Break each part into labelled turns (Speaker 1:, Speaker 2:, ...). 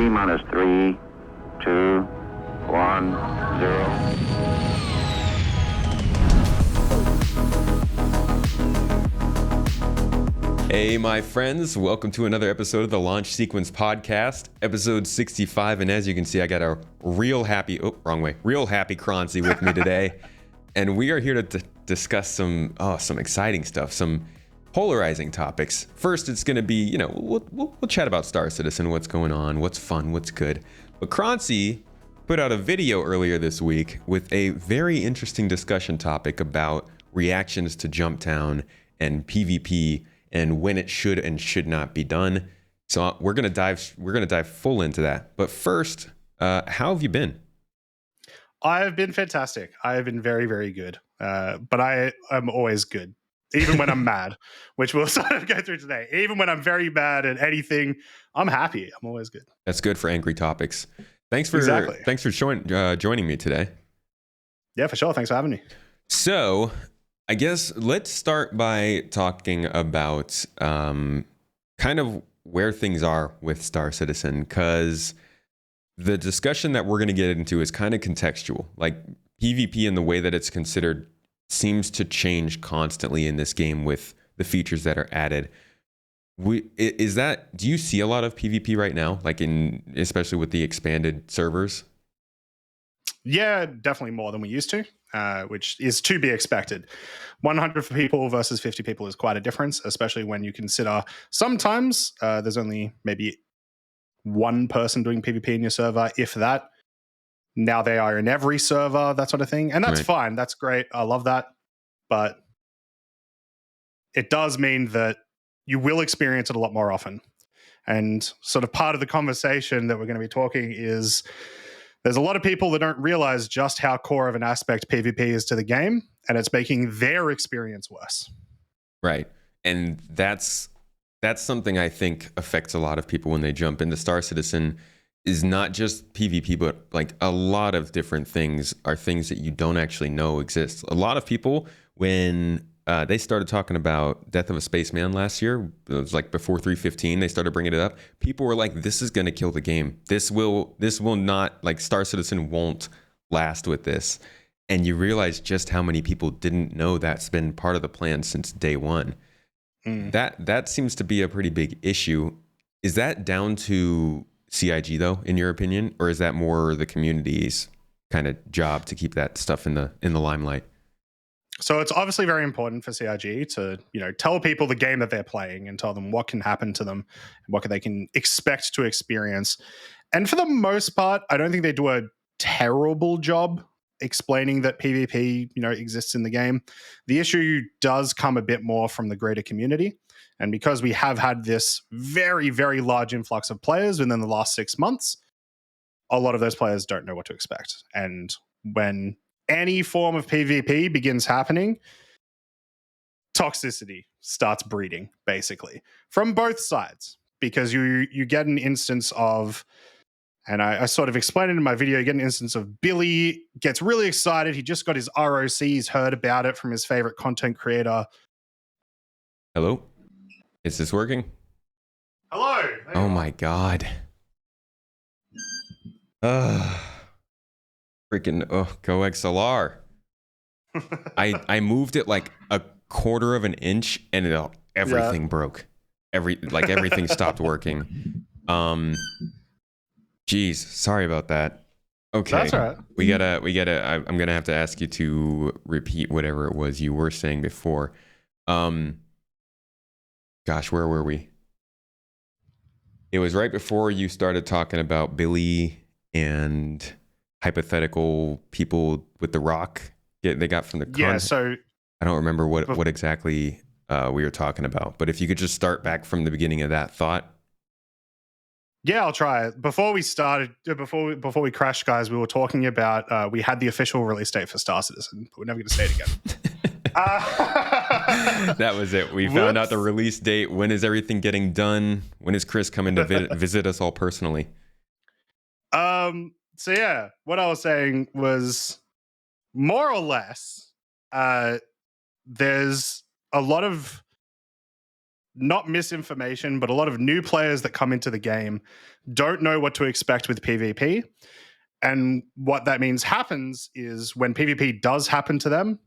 Speaker 1: T-minus 3, 2, 1, 0.
Speaker 2: Hey, my friends, welcome to another episode of the Launch Sequence Podcast, episode 65. And as you can see, I got a real happy Croncy with me today. And we are here to discuss some exciting stuff, some polarizing topics. First, it's going to be, we'll chat about Star Citizen, what's going on, what's fun, what's good. But Croncy put out a video earlier this week with a very interesting discussion topic about reactions to Jumptown and PvP and when it should and should not be done. So we're gonna dive full into that. But first, how have you been?
Speaker 3: I have been fantastic. I have been very, very good. But I am always good, even when I'm mad, which we'll sort of go through today. Even when I'm very bad at anything, I'm happy. I'm always good.
Speaker 2: That's good for angry topics. Thanks for joining me today.
Speaker 3: Yeah, for sure. Thanks for having me.
Speaker 2: So, I guess let's start by talking about kind of where things are with Star Citizen, because the discussion that we're going to get into is kind of contextual. Like PvP and the way that it's considered seems to change constantly in this game with the features that are added. Do you see a lot of PvP right now, like especially with the expanded servers?
Speaker 3: Yeah, definitely more than we used to. Which is to be expected. 100 people versus 50 people is quite a difference, especially when you consider sometimes there's only maybe one person doing PvP in your server, if that. Now they are in every server, that sort of thing. And that's fine. That's great. I love that. But it does mean that you will experience it a lot more often. And sort of part of the conversation that we're going to be talking is there's a lot of people that don't realize just how core of an aspect PvP is to the game, and it's making their experience worse.
Speaker 2: Right. And that's something I think affects a lot of people when they jump into Star Citizen, is not just PvP, but like a lot of different things are things that you don't actually know exist. A lot of people, when they started talking about Death of a Spaceman last year, it was like before 3.15, they started bringing it up. People were like, this is going to kill the game. This will not, like, Star Citizen won't last with this. And you realize just how many people didn't know that's been part of the plan since day one. That seems to be a pretty big issue. Is that down to CIG though, in your opinion? Or is that more the community's kind of job to keep that stuff in the limelight?
Speaker 3: So it's obviously very important for CIG to, tell people the game that they're playing and tell them what can happen to them, what they can expect to experience. And for the most part, I don't think they do a terrible job explaining that PvP, exists in the game. The issue does come a bit more from the greater community. And because we have had this very, very large influx of players within the last 6 months, a lot of those players don't know what to expect. And when any form of PvP begins happening, toxicity starts breeding, basically, from both sides. Because you get an instance of, and I sort of explained it in my video, you get an instance of Billy gets really excited. He just got his ROC. He's heard about it from his favorite content creator.
Speaker 2: Hello? Is this working?
Speaker 3: Hello.
Speaker 2: Oh my God. Freaking Go XLR. I moved it like a quarter of an inch and everything broke. Everything stopped working. Geez, sorry about that. Okay.
Speaker 3: That's all right.
Speaker 2: We gotta I'm gonna have to ask you to repeat whatever it was you were saying before. Gosh, where were we? It was right before you started talking about Billy and hypothetical people with the rock they got from the
Speaker 3: so
Speaker 2: I don't remember what exactly we were talking about, but if you could just start back from the beginning of that thought.
Speaker 3: Yeah, I'll try it. Before we crashed, guys, we were talking about we had the official release date for Star Citizen, but we're never going to say it again.
Speaker 2: That was it. We found out the release date. When is everything getting done? When is Chris coming to visit us all personally?
Speaker 3: So yeah, what I was saying was more or less, there's a lot of not misinformation, but a lot of new players that come into the game don't know what to expect with PvP. And what that means happens is when PvP does happen to them,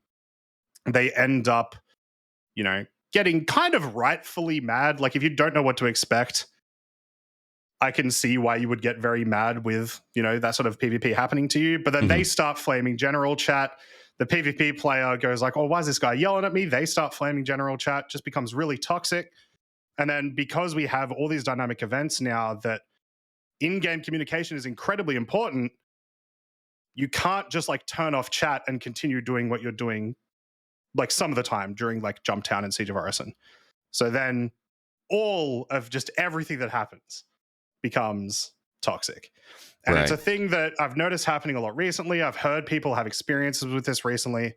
Speaker 3: they end up, getting kind of rightfully mad. Like, if you don't know what to expect, I can see why you would get very mad with, that sort of PvP happening to you. But then they start flaming general chat. The PvP player goes like, oh, why is this guy yelling at me? They start flaming general chat, just becomes really toxic. And then because we have all these dynamic events now that in-game communication is incredibly important, you can't just like turn off chat and continue doing what you're doing like some of the time during like Jumptown and Siege of Orison. So then all of just everything that happens becomes toxic. And it's a thing that I've noticed happening a lot recently. I've heard people have experiences with this recently.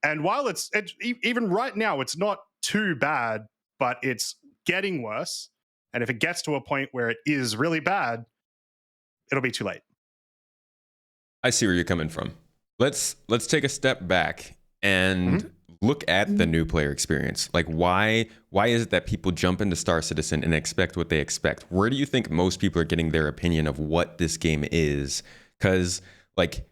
Speaker 3: And while it's even right now, it's not too bad, but it's getting worse. And if it gets to a point where it is really bad, it'll be too late.
Speaker 2: I see where you're coming from. Let's take a step back and look at the new player experience. Like, why is it that people jump into Star Citizen and expect what they expect? Where do you think most people are getting their opinion of what this game is? Because like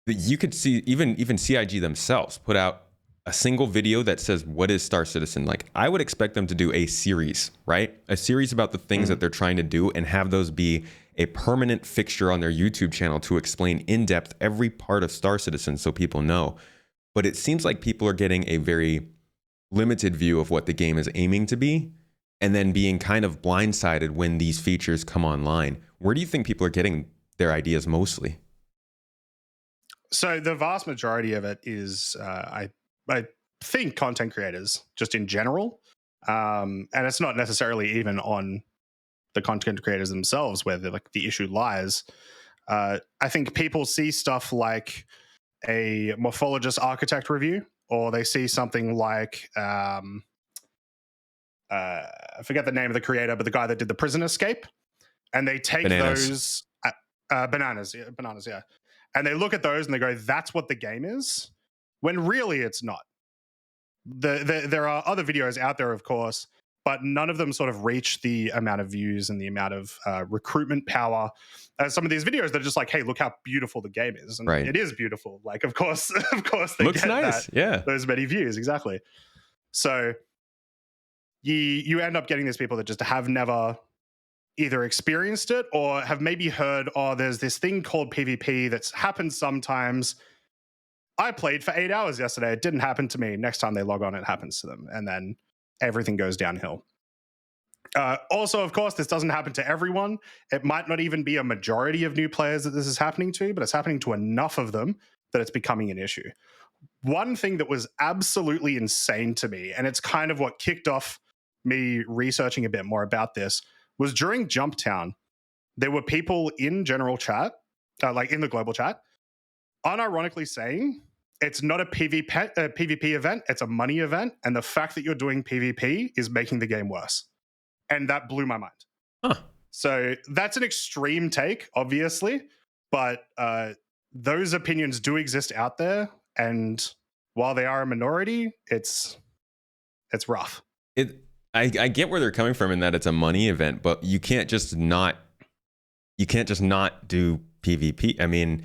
Speaker 2: you could see even CIG themselves put out a single video that says, what is Star Citizen? Like, I would expect them to do a series, right? A series about the things that they're trying to do and have those be a permanent fixture on their YouTube channel to explain in depth every part of Star Citizen so people know. But it seems like people are getting a very limited view of what the game is aiming to be and then being kind of blindsided when these features come online. Where do you think people are getting their ideas mostly?
Speaker 3: So the vast majority of it is, I think, content creators just in general. And it's not necessarily even on the content creators themselves where the issue lies. I think people see stuff like a morphologist architect review, or they see something like I forget the name of the creator, but the guy that did the Prison Escape, and they take those bananas, yeah, and they look at those and they go, "That's what the game is," when really it's not. There are other videos out there, of course, but none of them sort of reach the amount of views and the amount of recruitment power as some of these videos that are just like, hey, look how beautiful the game is. And it is beautiful. Like, of course they
Speaker 2: looks
Speaker 3: get
Speaker 2: nice.
Speaker 3: those many views. Exactly. So you end up getting these people that just have never either experienced it or have maybe heard, oh, there's this thing called PvP that's happened sometimes. I played for 8 hours yesterday. It didn't happen to me. Next time they log on, it happens to them. And then everything goes downhill. Also, of course, this doesn't happen to everyone. It might not even be a majority of new players that this is happening to, but it's happening to enough of them that it's becoming an issue. One thing that was absolutely insane to me, and it's kind of what kicked off me researching a bit more about this, was during Jumptown, there were people in general chat, like in the global chat, unironically saying it's not a PvP event, it's a money event, and the fact that you're doing PvP is making the game worse. And that blew my mind.
Speaker 2: Huh.
Speaker 3: So that's an extreme take, obviously, but those opinions do exist out there, and while they are a minority, it's rough.
Speaker 2: I get where they're coming from in that it's a money event, but you can't just not do PvP. I mean,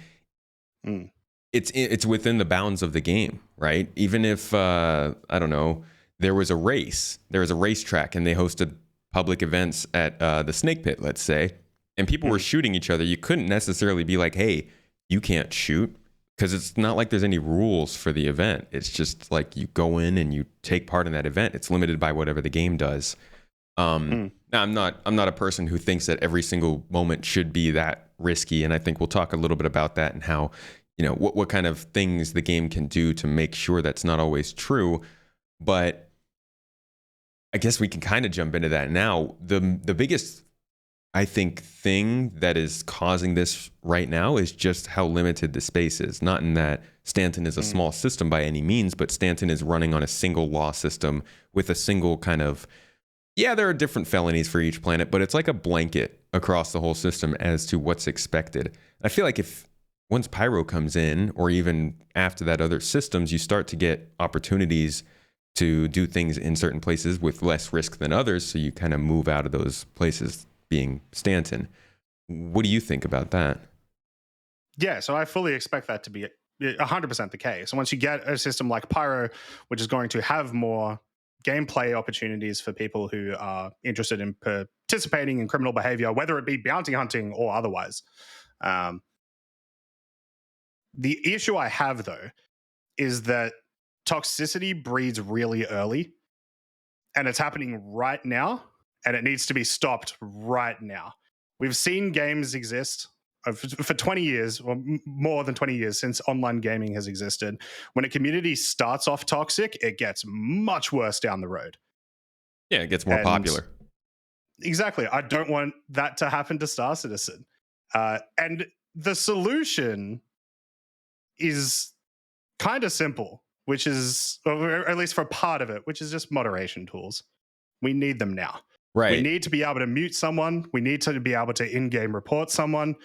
Speaker 2: it's within the bounds of the game, right? Even if I don't know, there was a racetrack and they hosted public events at the Snake Pit, let's say, and people were shooting each other. You couldn't necessarily be like, hey, you can't shoot, because it's not like there's any rules for the event. It's just like you go in and you take part in that event. It's limited by whatever the game does. Now, I'm not a person who thinks that every single moment should be that risky, and I think we'll talk a little bit about that and how, what kind of things the game can do to make sure that's not always true. But I guess we can kind of jump into that now. The biggest, I think, thing that is causing this right now is just how limited the space is. Not in that Stanton is a small system by any means, but Stanton is running on a single law system with a single kind of, there are different felonies for each planet, but it's like a blanket across the whole system as to what's expected. I feel like if once Pyro comes in, or even after that other systems, you start to get opportunities to do things in certain places with less risk than others. So you kind of move out of those places, being Stanton. What do you think about that?
Speaker 3: Yeah, so I fully expect that to be 100% the case. And once you get a system like Pyro, which is going to have more gameplay opportunities for people who are interested in participating in criminal behavior, whether it be bounty hunting or otherwise. The issue I have, though, is that toxicity breeds really early, and it's happening right now, and it needs to be stopped right now. We've seen games exist for 20 years, or more than 20 years since online gaming has existed. When a community starts off toxic, it gets much worse down the road.
Speaker 2: Yeah, it gets more popular.
Speaker 3: Exactly. I don't want that to happen to Star Citizen. And the solution is kind of simple, which is, or at least for part of it, which is just moderation tools. We need them now.
Speaker 2: Right.
Speaker 3: We need to be able to mute someone. We need to be able to in-game report someone.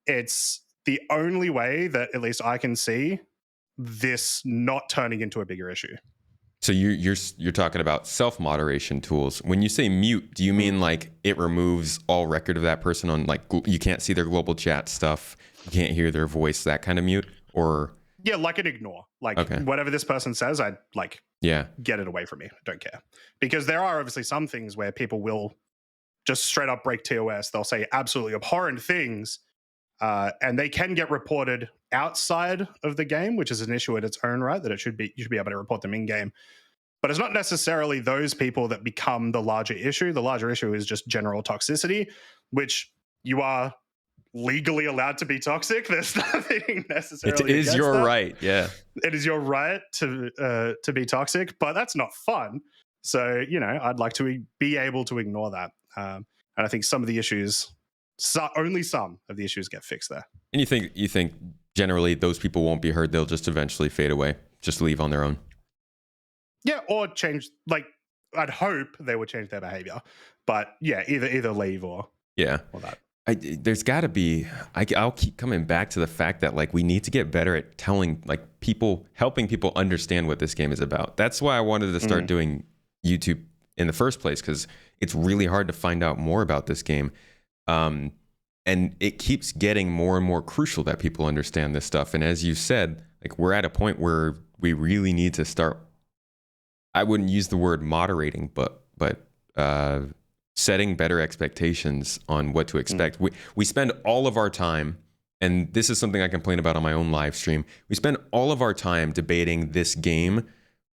Speaker 3: It's the only way that at least I can see this not turning into a bigger issue.
Speaker 2: So you're talking about self-moderation tools. When you say mute, do you mean like it removes all record of that person on, like, you can't see their global chat stuff, you can't hear their voice, that kind of mute? Or
Speaker 3: yeah, like an ignore. Like,
Speaker 2: okay,
Speaker 3: whatever this person says, I'd like,
Speaker 2: yeah,
Speaker 3: get it away from me. I don't care. Because there are obviously some things where people will just straight up break TOS. They'll say absolutely abhorrent things, and they can get reported outside of the game, which is an issue in its own right, that you should be able to report them in game. But it's not necessarily those people that become the larger issue. The larger issue is just general toxicity, which you are legally allowed to be toxic. There's nothing necessarily.
Speaker 2: It is your right. Yeah,
Speaker 3: it is your right to be toxic, but that's not fun. So, I'd like to be able to ignore that. And I think some of the issues, only some of the issues get fixed there.
Speaker 2: And you think generally those people won't be heard? They'll just eventually fade away, just leave on their own.
Speaker 3: Yeah, or change. Like, I'd hope they would change their behavior, but yeah, either leave or that.
Speaker 2: There's got to be. I'll keep coming back to the fact that, like, we need to get better at telling, like, helping people understand what this game is about. That's why I wanted to start doing YouTube in the first place, because it's really hard to find out more about this game, and it keeps getting more and more crucial that people understand this stuff. And as you said, like, we're at a point where we really need to start. I wouldn't use the word moderating, but setting better expectations on what to expect. We spend all of our time, and this is something I complain about on my own live stream, we spend all of our time debating this game,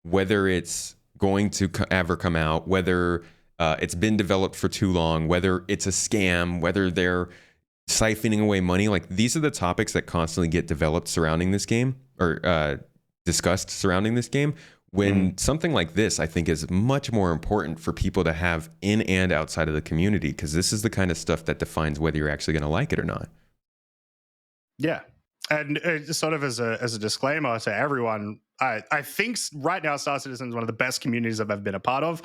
Speaker 2: whether it's going to ever come out, whether it's been developed for too long, whether it's a scam, whether they're siphoning away money. Like, these are the topics that constantly get developed surrounding this game, or discussed surrounding this game, when something like this, I think, is much more important for people to have in and outside of the community, because this is the kind of stuff that defines whether you're actually going to like it or not.
Speaker 3: Yeah. And sort of as a disclaimer to everyone, I think right now Star Citizen is one of the best communities I've ever been a part of.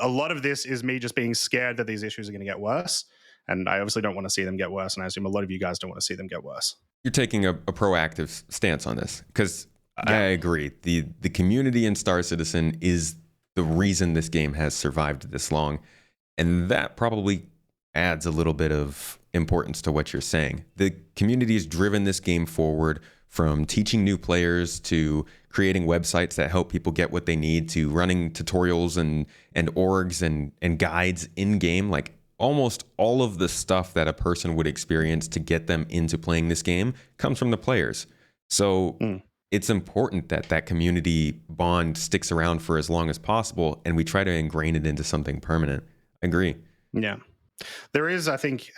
Speaker 3: A lot of this is me just being scared that these issues are going to get worse. And I obviously don't want to see them get worse. And I assume a lot of you guys don't want to see them get worse.
Speaker 2: You're taking a proactive stance on this, because I agree. The community in Star Citizen is the reason this game has survived this long. And that probably adds a little bit of importance to what you're saying. The community has driven this game forward, from teaching new players to creating websites that help people get what they need, to running tutorials and orgs and guides in game. Like, almost all of the stuff that a person would experience to get them into playing this game comes from the players. So it's important that that community bond sticks around for as long as possible, and we try to ingrain it into something permanent. I agree.
Speaker 3: Yeah. There is, I think,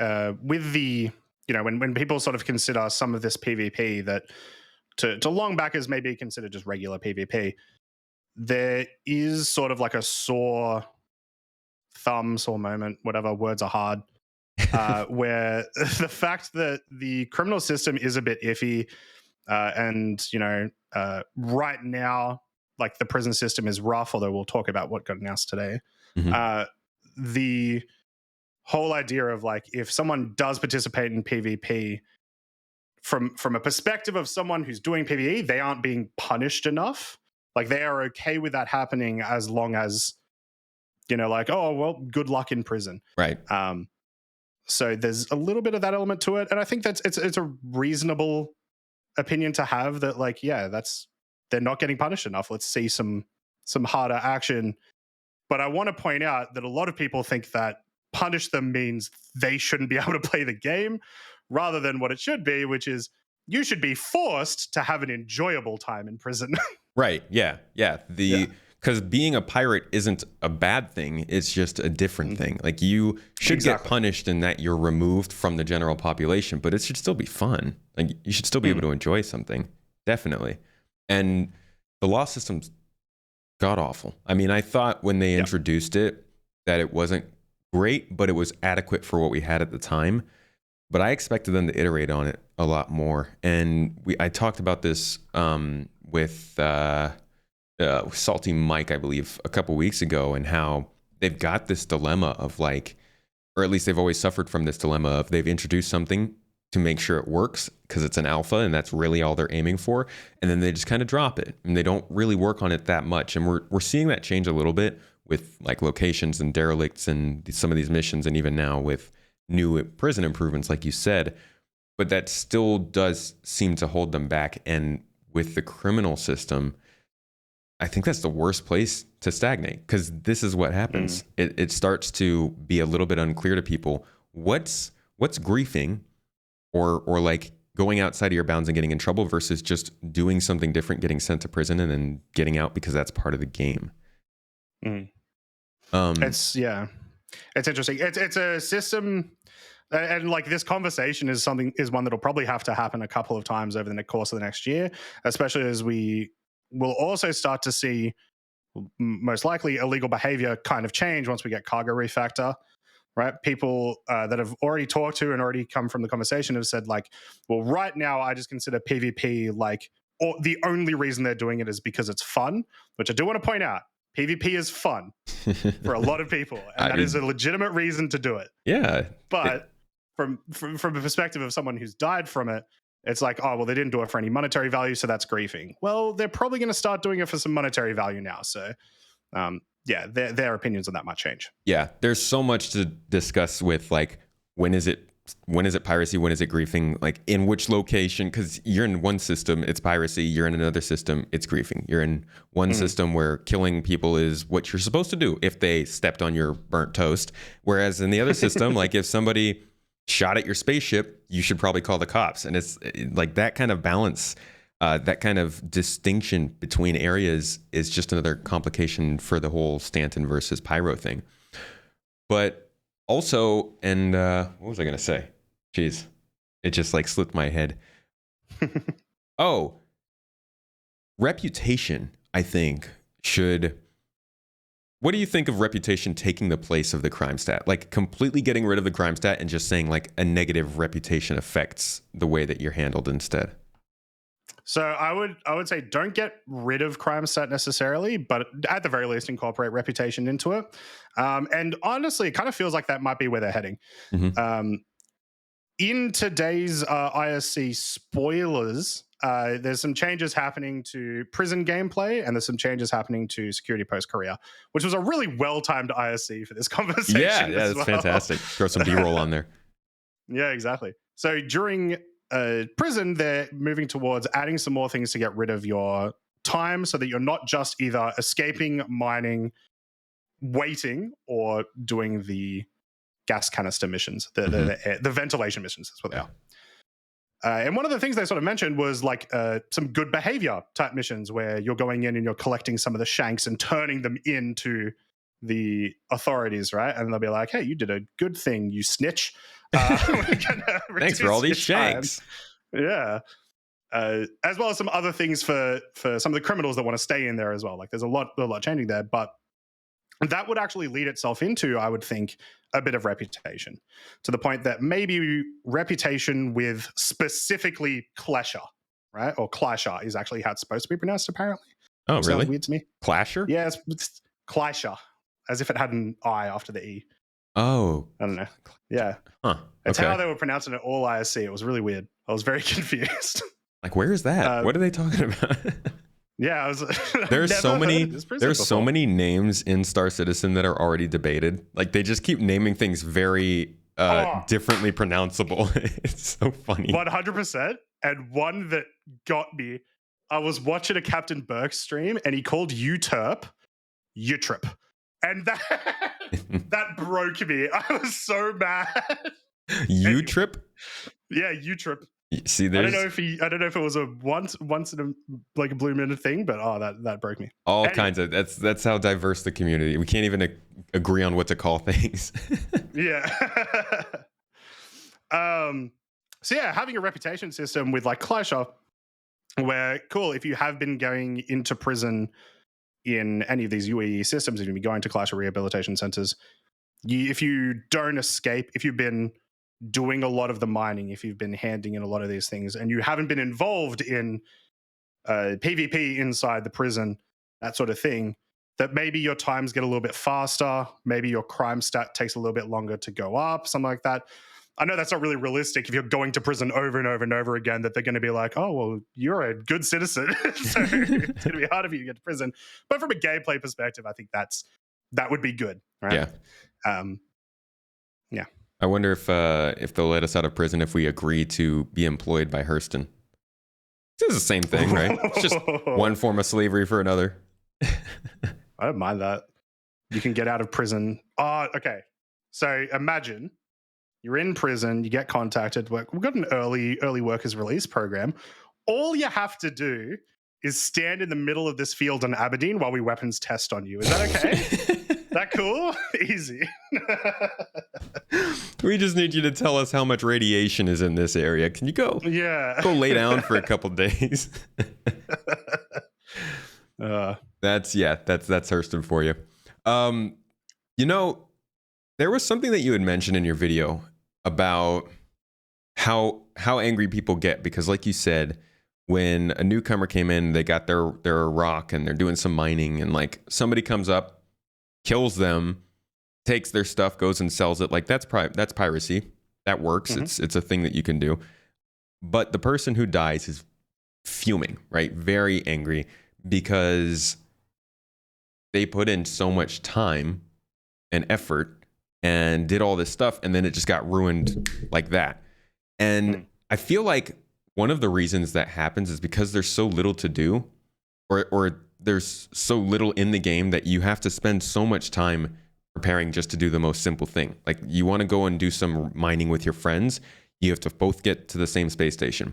Speaker 3: with the, when people sort of consider some of this PvP that to long backers maybe considered just regular PvP, there is sort of like a sore moment, whatever, words are hard, where the fact that the criminal system is a bit iffy, and right now, like, the prison system is rough, although we'll talk about what got announced today. The whole idea of, like, if someone does participate in PvP, from a perspective of someone who's doing PvE, they aren't being punished enough. Like they are okay with that happening as long as, like, oh, well, good luck in prison.
Speaker 2: Right.
Speaker 3: So there's a little bit of that element to it. And I think that's it's a reasonable opinion to have, that like, yeah, they're not getting punished enough. Let's see some harder action. But I want to point out that a lot of people think that punish them means they shouldn't be able to play the game, rather than what it should be, which is you should be forced to have an enjoyable time in prison.
Speaker 2: Right. Yeah. Because being a pirate isn't a bad thing. It's just a different thing. Like you should get punished in that you're removed from the general population, but it should still be fun. Like you should still be able to enjoy something. Definitely. And the law system's god awful. I mean, I thought when they introduced it that it wasn't great, but it was adequate for what we had at the time. But I expected them to iterate on it a lot more. And I talked about this with Salty Mike, I believe, a couple weeks ago, and how they've got this dilemma of like, or at least they've always suffered from this dilemma of they've introduced something to make sure it works because it's an alpha and that's really all they're aiming for. And then they just kind of drop it and they don't really work on it that much. And we're seeing that change a little bit with like locations and derelicts and some of these missions, and even now with new prison improvements, like you said. But that still does seem to hold them back. And with the criminal system, I think that's the worst place to stagnate, because this is what happens. It starts to be a little bit unclear to people what's griefing or like going outside of your bounds and getting in trouble versus just doing something different, getting sent to prison and then getting out because that's part of the game.
Speaker 3: It's interesting. It's a system, and like this conversation is one that'll probably have to happen a couple of times over the course of the next year, especially as we will also start to see most likely illegal behavior kind of change once we get cargo refactor. Right? People that have already talked to and already come from the conversation have said like, well, right now I just consider PvP like, or the only reason they're doing it is because it's fun, which I do want to point out. PvP is fun for a lot of people, and that is a legitimate reason to do it.
Speaker 2: Yeah.
Speaker 3: But from a perspective of someone who's died from it, it's like, oh, well, they didn't do it for any monetary value, so that's griefing. Well, they're probably going to start doing it for some monetary value now. So, their opinions on that might change.
Speaker 2: Yeah, there's so much to discuss with like, when is it piracy? When is it griefing? Like in which location? Because you're in one system, it's piracy. You're in another system, it's griefing. You're in one system where killing people is what you're supposed to do if they stepped on your burnt toast. Whereas in the other system, like if somebody shot at your spaceship, you should probably call the cops. And it's like that kind of balance, that kind of distinction between areas is just another complication for the whole Stanton versus Pyro thing. But also, and what was I going to say? Jeez, it just like slipped my head. Oh, reputation, I think, should... What do you think of reputation taking the place of the crime stat? Like completely getting rid of the crime stat and just saying like a negative reputation affects the way that you're handled instead?
Speaker 3: So I would say don't get rid of crime stat necessarily, but at the very least incorporate reputation into it. And honestly, it kind of feels like that might be where they're heading. In today's ISC spoilers, there's some changes happening to prison gameplay, and there's some changes happening to security post career, which was a really well-timed ISC for this conversation.
Speaker 2: Yeah, that's fantastic. Throw some B-roll on there.
Speaker 3: Yeah, exactly. So during prison, they're moving towards adding some more things to get rid of your time so that you're not just either escaping, mining, waiting, or doing the gas canister missions, the ventilation missions. That's what they are. And one of the things they sort of mentioned was like some good behavior type missions where you're going in and you're collecting some of the shanks and turning them into the authorities, right? And they'll be like, hey, you did a good thing, you snitch.
Speaker 2: Thanks for all these shanks.
Speaker 3: Yeah. As well as some other things for some of the criminals that want to stay in there as well. Like there's a lot changing there, but that would actually lead itself into, I would think, a bit of reputation, to the point that maybe reputation with specifically Clasher, right? Or Clasher is actually how it's supposed to be pronounced, apparently.
Speaker 2: Oh, really?
Speaker 3: Sounds weird to me.
Speaker 2: Clasher?
Speaker 3: Yeah, it's Clasher, as if it had an I after the E.
Speaker 2: Oh.
Speaker 3: I don't know. Yeah.
Speaker 2: Huh.
Speaker 3: It's
Speaker 2: okay.
Speaker 3: how they were pronouncing it all ISC. It was really weird. I was very confused.
Speaker 2: Like, where is that? What are they talking about?
Speaker 3: Yeah, I was.
Speaker 2: There's so many. There's so
Speaker 3: before.
Speaker 2: many names in Star Citizen that are already debated. Like they just keep naming things very differently pronounceable. It's so funny.
Speaker 3: 100%. And one that got me, I was watching a Captain Burke stream, and he called Uterp Utrip, and that broke me. I was so mad.
Speaker 2: Utrip.
Speaker 3: Yeah, Utrip.
Speaker 2: See,
Speaker 3: I don't know if it was a once in a like a blue moon thing, but that broke me.
Speaker 2: All kinds of that's how diverse the community. We can't even agree on what to call things.
Speaker 3: Yeah. So yeah, having a reputation system with like Clasher, where cool, if you have been going into prison in any of these UAE systems, if you've been going to Clasher rehabilitation centers, if you don't escape, if you've been doing a lot of the mining, if you've been handing in a lot of these things, and you haven't been involved in PvP inside the prison, that sort of thing, that maybe your times get a little bit faster, maybe your crime stat takes a little bit longer to go up, something like that. I know that's not really realistic if you're going to prison over and over and over again, that they're going to be like, oh, well, you're a good citizen, so it's going to be harder for you to get to prison. But from a gameplay perspective, I think that would be good, right?
Speaker 2: Yeah.
Speaker 3: Yeah.
Speaker 2: I wonder if they'll let us out of prison if we agree to be employed by Hurston. It's the same thing, right? It's just one form of slavery for another.
Speaker 3: I don't mind that. You can get out of prison. Oh, okay. So imagine you're in prison, you get contacted. We've got an early workers release program. All you have to do is stand in the middle of this field in Aberdeen while we weapons test on you. Is that okay? That cool? Easy.
Speaker 2: We just need you to tell us how much radiation is in this area. Can you go lay down for a couple days? That's Hurston for you. You know, there was something that you had mentioned in your video about how angry people get because, like you said, when a newcomer came in, they got their rock and they're doing some mining, and like somebody comes up, kills them, takes their stuff, goes and sells it. Like that's piracy. That works. Mm-hmm. It's a thing that you can do. But the person who dies is fuming, right? Very angry because they put in so much time and effort and did all this stuff, and then it just got ruined like that. And I feel like one of the reasons that happens is because there's so little to do, or there's so little in the game that you have to spend so much time preparing just to do the most simple thing. Like you want to go and do some mining with your friends, you have to both get to the same space station,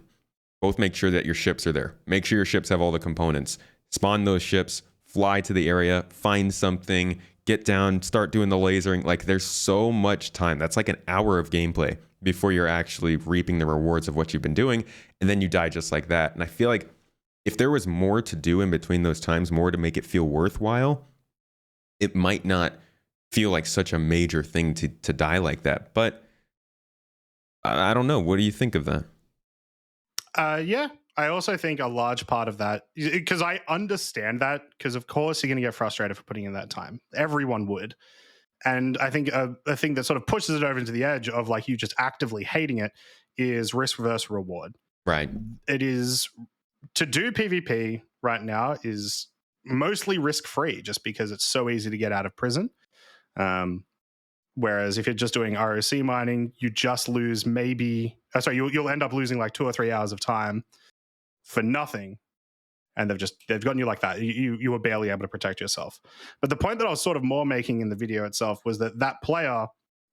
Speaker 2: both make sure that your ships are there, make sure your ships have all the components, spawn those ships, fly to the area, find something, get down, start doing the lasering. Like there's so much time. That's like an hour of gameplay before you're actually reaping the rewards of what you've been doing. And then you die just like that. And I feel like if there was more to do in between those times, more to make it feel worthwhile, it might not feel like such a major thing to die like that. But I don't know. What do you think of that?
Speaker 3: Yeah, I also think a large part of that, because I understand that, because of course you're going to get frustrated for putting in that time. Everyone would. And I think a thing that sort of pushes it over into the edge of like you just actively hating it is risk versus reward.
Speaker 2: Right.
Speaker 3: It is, to do PvP right now is mostly risk-free just because it's so easy to get out of prison. Whereas if you're just doing ROC mining, you just lose you'll end up losing like 2 or 3 hours of time for nothing. And they've gotten you like that. You were barely able to protect yourself. But the point that I was sort of more making in the video itself was that player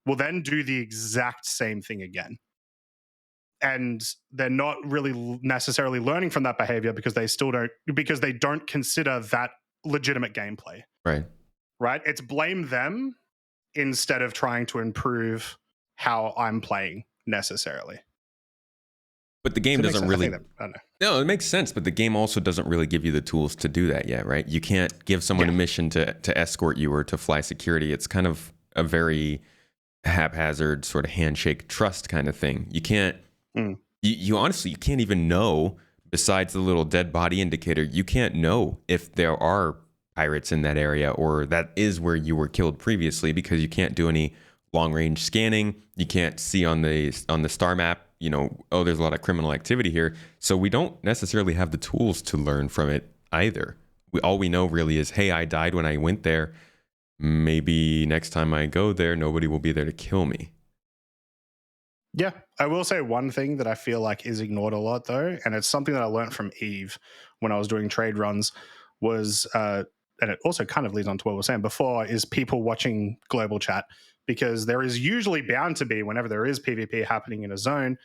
Speaker 3: will then do the exact same thing again. And they're not really necessarily learning from that behavior because they don't consider that legitimate gameplay. Right? It's blame them instead of trying to improve how I'm playing necessarily.
Speaker 2: But the game doesn't really...
Speaker 3: I don't know.
Speaker 2: No, it makes sense, but the game also doesn't really give you the tools to do that yet, right? You can't give someone a mission to escort you or to fly security. It's kind of a very haphazard sort of handshake trust kind of thing. You can't... You honestly, you can't even know, besides the little dead body indicator, you can't know if there are pirates in that area or that is where you were killed previously because you can't do any long-range scanning. You can't see on the star map, there's a lot of criminal activity here. So we don't necessarily have the tools to learn from it either. All we know really is, hey, I died when I went there. Maybe next time I go there, nobody will be there to kill me.
Speaker 3: Yeah, I will say one thing that I feel like is ignored a lot, though, and it's something that I learned from Eve when I was doing trade runs, was, and it also kind of leads on to what we were saying before, is people watching global chat, because there is usually bound to be, whenever there is PvP happening in a zone.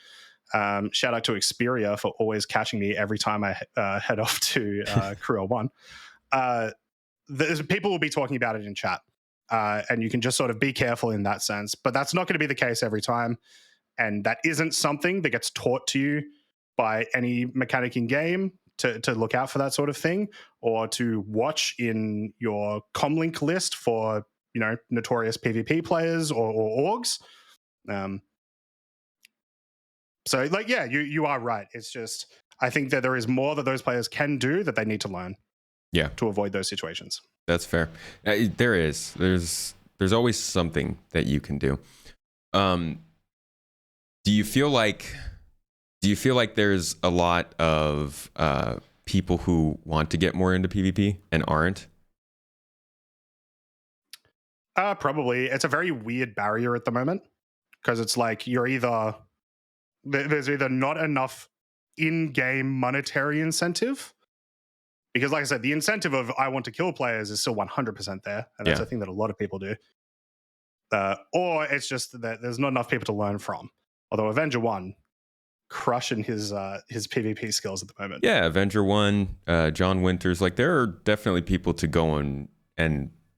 Speaker 3: Shout out to Xperia for always catching me every time I head off to Crew 1. People will be talking about it in chat, and you can just sort of be careful in that sense. But that's not going to be the case every time. And that isn't something that gets taught to you by any mechanic in game to look out for that sort of thing, or to watch in your comlink list for, notorious PvP players or orgs. So, you are right. It's just, I think that there is more that those players can do that they need to learn.
Speaker 2: Yeah,
Speaker 3: to avoid those situations.
Speaker 2: That's fair. There is. There's always something that you can do. Do you feel like there's a lot of people who want to get more into PvP and aren't?
Speaker 3: Probably. It's a very weird barrier at the moment, because it's like there's either not enough in-game monetary incentive, because like I said, the incentive of I want to kill players is still 100% there, and that's a thing that a lot of people do. Or it's just that there's not enough people to learn from. Although Avenger 1 crushing his PvP skills at the moment.
Speaker 2: Yeah, Avenger 1, John Winters, like there are definitely people to go and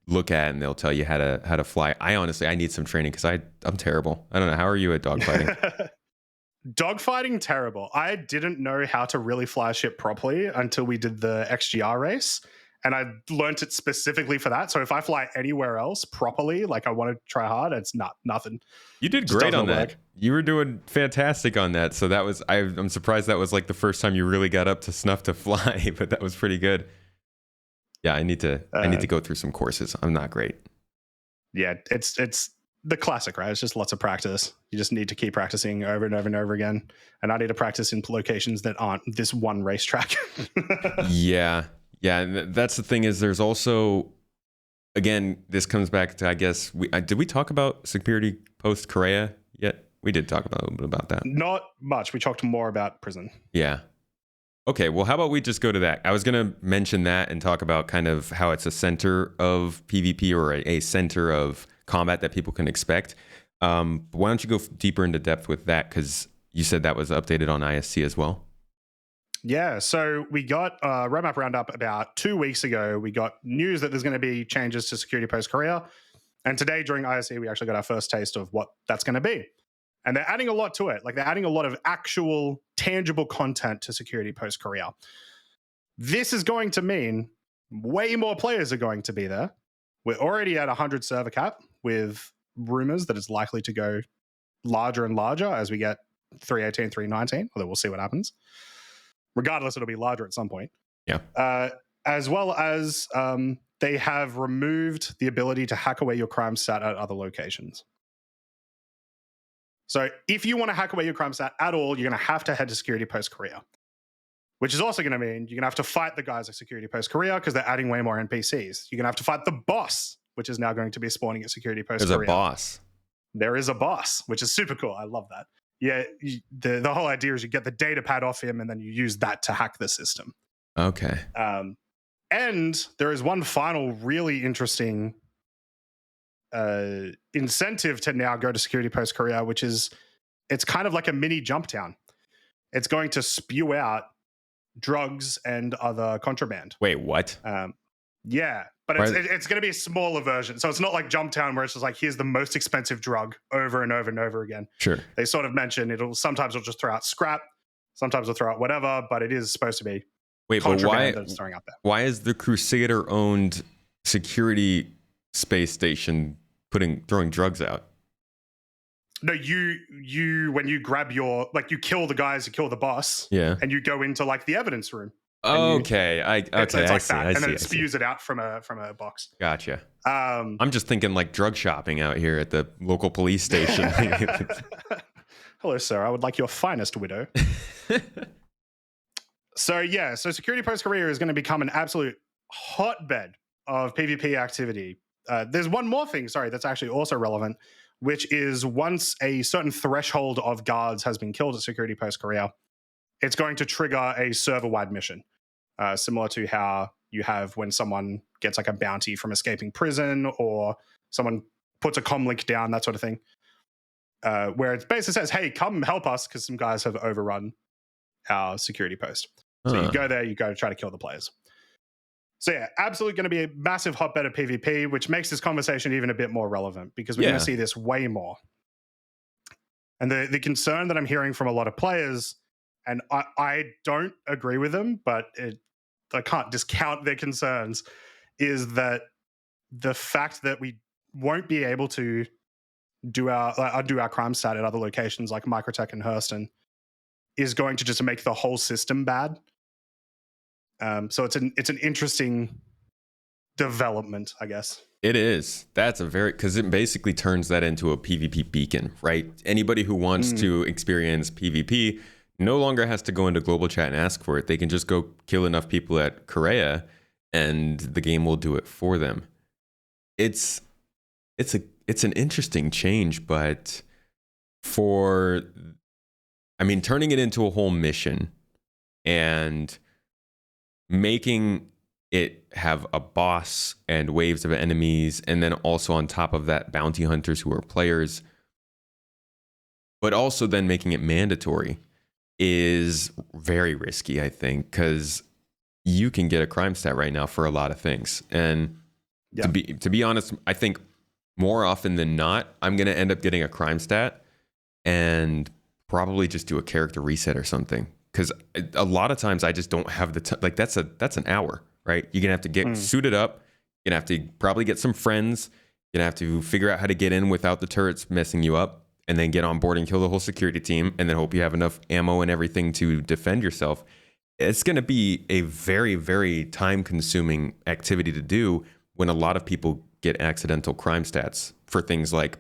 Speaker 2: look at, and they'll tell you how to fly. I need some training because I'm terrible. I don't know. How are you at dogfighting?
Speaker 3: Dogfighting, terrible. I didn't know how to really fly a ship properly until we did the XGR race, and I learnt it specifically for that. So if I fly anywhere else properly, like I want to try hard, it's nothing.
Speaker 2: You did great on that. You were doing fantastic on that. So that was, I'm surprised that was like the first time you really got up to snuff to fly, but that was pretty good. Yeah, I need to go through some courses. I'm not great. Yeah,
Speaker 3: it's the classic, right? It's just lots of practice. You just need to keep practicing over and over and over again. And I need to practice in locations that aren't this one racetrack.
Speaker 2: Yeah. And that's the thing, is there's also, again, this comes back to, I guess, did we talk about security post Korea yet? We did talk about a little bit about that.
Speaker 3: Not much. We talked more about prison.
Speaker 2: Yeah. Okay, well, how about we just go to that? I was going to mention that and talk about kind of how it's a center of PvP, or a center of combat that people can expect. Why don't you go deeper into depth with that? Because you said that was updated on ISC as well.
Speaker 3: Yeah, so we got a roadmap roundup about 2 weeks ago. We got news that there's going to be changes to security post-Korea. And today during ISC, we actually got our first taste of what that's going to be. And they're adding a lot to it. Like, they're adding a lot of actual tangible content to security post-Korea. This is going to mean way more players are going to be there. We're already at 100 server cap, with rumors that it's likely to go larger and larger as we get 318, 319, although we'll see what happens. Regardless, it'll be larger at some point.
Speaker 2: Yeah.
Speaker 3: As well as they have removed the ability to hack away your crime stat at other locations. So if you want to hack away your crime stat at all, you're going to have to head to security post-Korea, which is also going to mean you're going to have to fight the guys at security post-Korea because they're adding way more NPCs. You're going to have to fight the boss, which is now going to be spawning at security post-Korea.
Speaker 2: There's a boss.
Speaker 3: There is a boss, which is super cool. I love that. Yeah, the whole idea is you get the data pad off him and then you use that to hack the system.
Speaker 2: Okay.
Speaker 3: And there is one final really interesting incentive to now go to security post-Korea, which is, it's kind of like a mini jump town. It's going to spew out drugs and other contraband.
Speaker 2: Wait, what?
Speaker 3: Yeah, but it's going to be a smaller version. So it's not like Jumptown where it's just like, here's the most expensive drug over and over and over again.
Speaker 2: Sure.
Speaker 3: They sort of mention sometimes it'll just throw out scrap, sometimes it'll throw out whatever, but it is supposed to be contraband that's throwing out there.
Speaker 2: Why is the Crusader-owned security space station throwing drugs out?
Speaker 3: No, you when you grab you kill the guys who kill the boss, and you go into like the evidence room.
Speaker 2: Okay,
Speaker 3: it's like
Speaker 2: that,
Speaker 3: and then it spews it out from a box.
Speaker 2: Gotcha. I'm just thinking like drug shopping out here at the local police station.
Speaker 3: Hello, sir. I would like your finest widow. So Security Post Korea is going to become an absolute hotbed of PvP activity. There's one more thing, that's actually also relevant, which is once a certain threshold of guards has been killed at Security Post Korea, it's going to trigger a server-wide mission, similar to how you have when someone gets like a bounty from escaping prison or someone puts a comm link down, that sort of thing, where it basically says, hey, come help us because some guys have overrun our security post. So you go there, you go to try to kill the players. So yeah, absolutely going to be a massive hotbed of PvP, which makes this conversation even a bit more relevant because we're going to see this way more. And the concern that I'm hearing from a lot of players, and I don't agree with them, but I can't discount their concerns, is that the fact that we won't be able to do our crime stat at other locations like Microtech and Hurston is going to just make the whole system bad. So it's an interesting development, I guess.
Speaker 2: It is. That's because it basically turns that into a PvP beacon, right? Anybody who wants to experience PvP no longer has to go into global chat and ask for it. They can just go kill enough people at Korea and the game will do it for them. It's an interesting change, but turning it into a whole mission and making it have a boss and waves of enemies, and then also on top of that, bounty hunters who are players, but also then making it mandatory is very risky, I think, because you can get a crime stat right now for a lot of things. And to be honest, I think more often than not, I'm going to end up getting a crime stat and probably just do a character reset or something. Because a lot of times I just don't have the time. Like that's an hour, right? You're gonna have to get suited up. You're gonna have to probably get some friends. You're gonna have to figure out how to get in without the turrets messing you up, and then get on board and kill the whole security team, and then hope you have enough ammo and everything to defend yourself. It's gonna be a very, very time-consuming activity to do when a lot of people get accidental crime stats for things like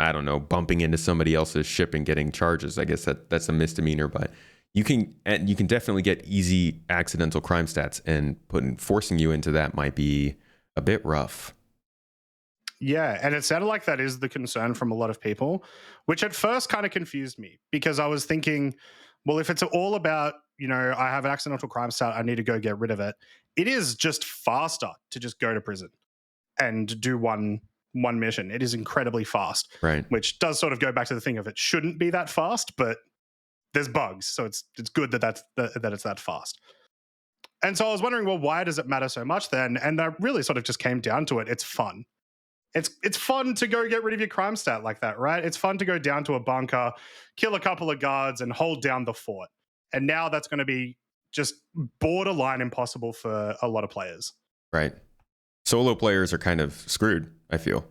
Speaker 2: I don't know, bumping into somebody else's ship and getting charges. I guess that's a misdemeanor, but you can definitely get easy accidental crime stats, and forcing you into that might be a bit rough.
Speaker 3: Yeah, and it sounded like that is the concern from a lot of people, which at first kind of confused me because I was thinking, well, if it's all about, I have an accidental crime stat, I need to go get rid of it. It is just faster to just go to prison and do one mission. It is incredibly fast,
Speaker 2: right?
Speaker 3: Which does sort of go back to the thing of it shouldn't be that fast, but there's bugs, so it's good that it's that fast. And so I was wondering, well, why does it matter so much then? And I really sort of just came down to it. It's fun. It's fun to go get rid of your crime stat like that, right? It's fun to go down to a bunker, kill a couple of guards, and hold down the fort. And now that's going to be just borderline impossible for a lot of players.
Speaker 2: Right. Solo players are kind of screwed, I feel.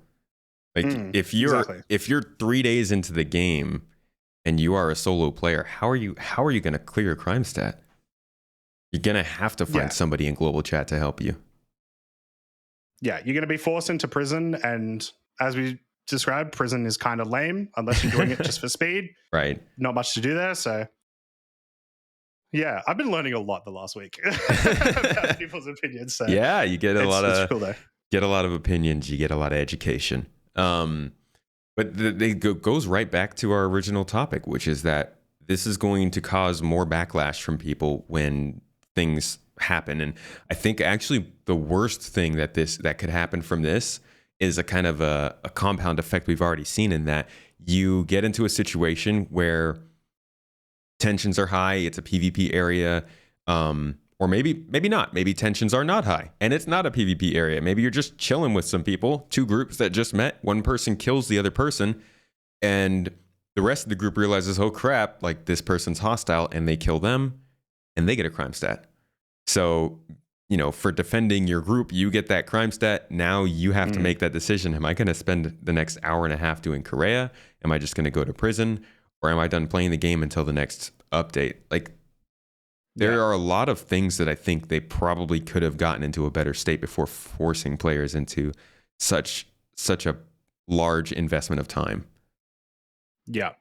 Speaker 2: Like if you're 3 days into the game and you are a solo player, how are you going to clear a crime stat? You're going to have to find somebody in global chat to help you.
Speaker 3: Yeah, you're going to be forced into prison, and as we described, prison is kind of lame unless you're doing it just for speed.
Speaker 2: Right.
Speaker 3: Not much to do there, so yeah, I've been learning a lot the last week about people's opinions. So
Speaker 2: yeah, you get a lot of
Speaker 3: cool,
Speaker 2: get a lot of opinions. You get a lot of education. But it goes right back to our original topic, which is that this is going to cause more backlash from people when things happen. And I think actually the worst thing that could happen from this is a kind of a compound effect we've already seen, in that you get into a situation where tensions are high, it's a PvP area, or maybe not. Maybe tensions are not high and it's not a PvP area. Maybe you're just chilling with some people, two groups that just met, one person kills the other person, and the rest of the group realizes, oh crap, like this person's hostile, and they kill them and they get a crime stat. So, for defending your group, you get that crime stat. Now you have to make that decision. Am I going to spend the next hour and a half doing Korea? Am I just going to go to prison? Or am I done playing the game until the next update? Like, there are a lot of things that I think they probably could have gotten into a better state before forcing players into such a large investment of time.
Speaker 3: Yeah.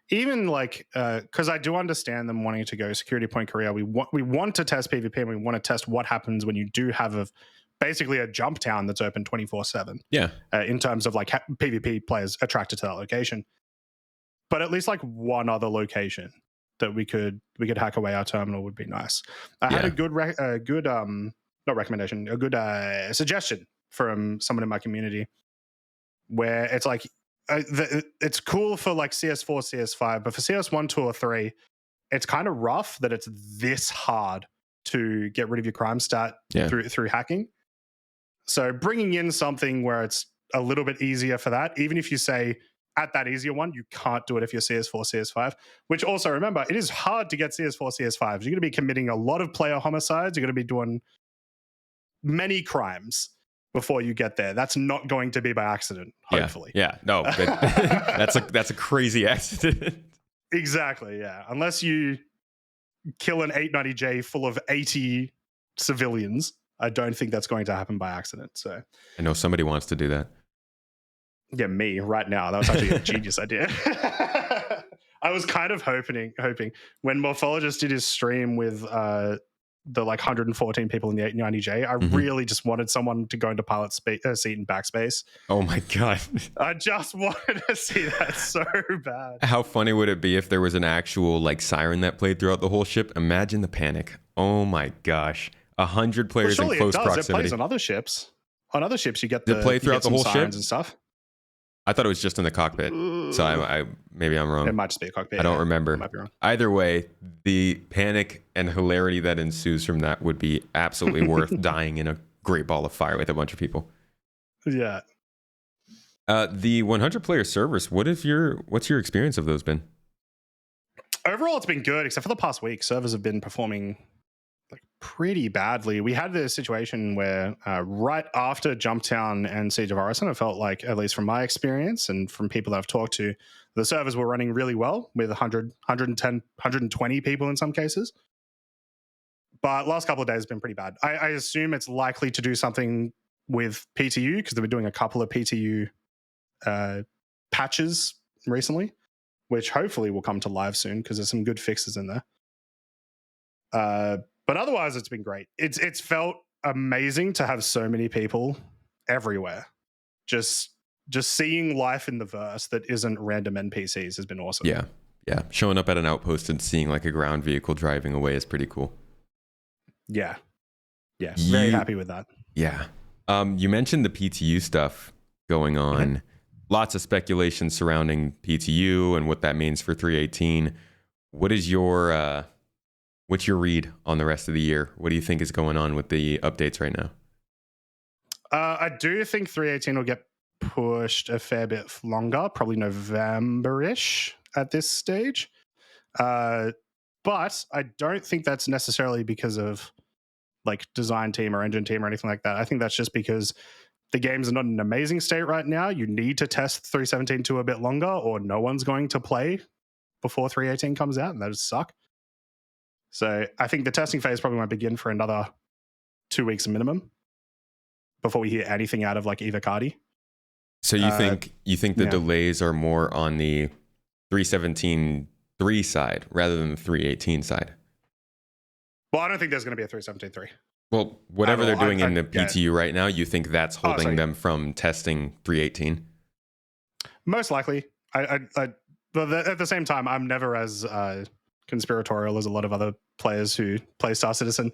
Speaker 3: even like because I do understand them wanting to go security point Korea. We want to test PvP, and we want to test what happens when you do have basically a jump town that's open 24/7.
Speaker 2: Yeah.
Speaker 3: In terms of like PvP players attracted to that location. But at least like one other location that we could hack away our terminal would be nice. I had a good not recommendation, a good suggestion from someone in my community where it's like it's cool for like CS4, CS5, but for CS1, 2, or 3, it's kind of rough that it's this hard to get rid of your crime stat through hacking. So bringing in something where it's a little bit easier for that, even if you say at that easier one, you can't do it if you're CS4, CS5, which also remember, it is hard to get CS4, CS5. You're going to be committing a lot of player homicides. You're going to be doing many crimes before you get there. That's not going to be by accident, hopefully.
Speaker 2: Yeah. No, that's a crazy accident.
Speaker 3: Exactly, yeah. Unless you kill an 890J full of 80 civilians, I don't think that's going to happen by accident. So
Speaker 2: I know somebody wants to do that.
Speaker 3: Yeah, me right now. That was actually a genius idea. I was kind of hoping when Morphologist did his stream with the like 114 people in the 890J, I really just wanted someone to go into pilot seat and backspace.
Speaker 2: Oh my God.
Speaker 3: I just wanted to see that so bad.
Speaker 2: How funny would it be if there was an actual like siren that played throughout the whole ship? Imagine the panic. Oh my gosh. 100 players in close proximity.
Speaker 3: It plays on other ships. On other ships, you get the
Speaker 2: play throughout the whole ship
Speaker 3: and stuff.
Speaker 2: I thought it was just in the cockpit. So I maybe I'm wrong.
Speaker 3: It might just be a cockpit.
Speaker 2: I don't remember.
Speaker 3: I might be wrong.
Speaker 2: Either way, the panic and hilarity that ensues from that would be absolutely worth dying in a great ball of fire with a bunch of people.
Speaker 3: Yeah.
Speaker 2: The 100 player servers, what's your experience of those been?
Speaker 3: Overall, it's been good, except for the past week. Servers have been performing like pretty badly. We had this situation where right after Jumptown and Siege of Orison, I felt like, at least from my experience and from people that I've talked to, the servers were running really well with 100, 110, 120 people in some cases. But last couple of days has been pretty bad. I assume it's likely to do something with PTU because they were doing a couple of PTU patches recently, which hopefully will come to live soon because there's some good fixes in there. But otherwise, it's been great. It's felt amazing to have so many people everywhere. Just seeing life in the verse that isn't random NPCs has been awesome.
Speaker 2: Yeah. Showing up at an outpost and seeing like a ground vehicle driving away is pretty cool.
Speaker 3: Yeah. Very happy with that.
Speaker 2: Yeah. You mentioned the PTU stuff going on.
Speaker 3: Mm-hmm.
Speaker 2: Lots of speculation surrounding PTU and what that means for 318. What is what's your read on the rest of the year? What do you think is going on with the updates right now?
Speaker 3: I do think 318 will get pushed a fair bit longer, probably November-ish at this stage. But I don't think that's necessarily because of like design team or engine team or anything like that. I think that's just because the game's not in an amazing state right now. You need to test 317.2 a bit longer or no one's going to play before 318 comes out, and that would suck. So I think the testing phase probably won't begin for another 2 weeks minimum before we hear anything out of like Evocati.
Speaker 2: So you think the delays are more on the 317.3 side rather than the 318 side?
Speaker 3: Well, I don't think there's going to be a 317.3.
Speaker 2: Well, whatever they're doing in the PTU right now, you think that's holding them from testing 318?
Speaker 3: Most likely. But at the same time, I'm never as conspiratorial as a lot of other players who play Star Citizen.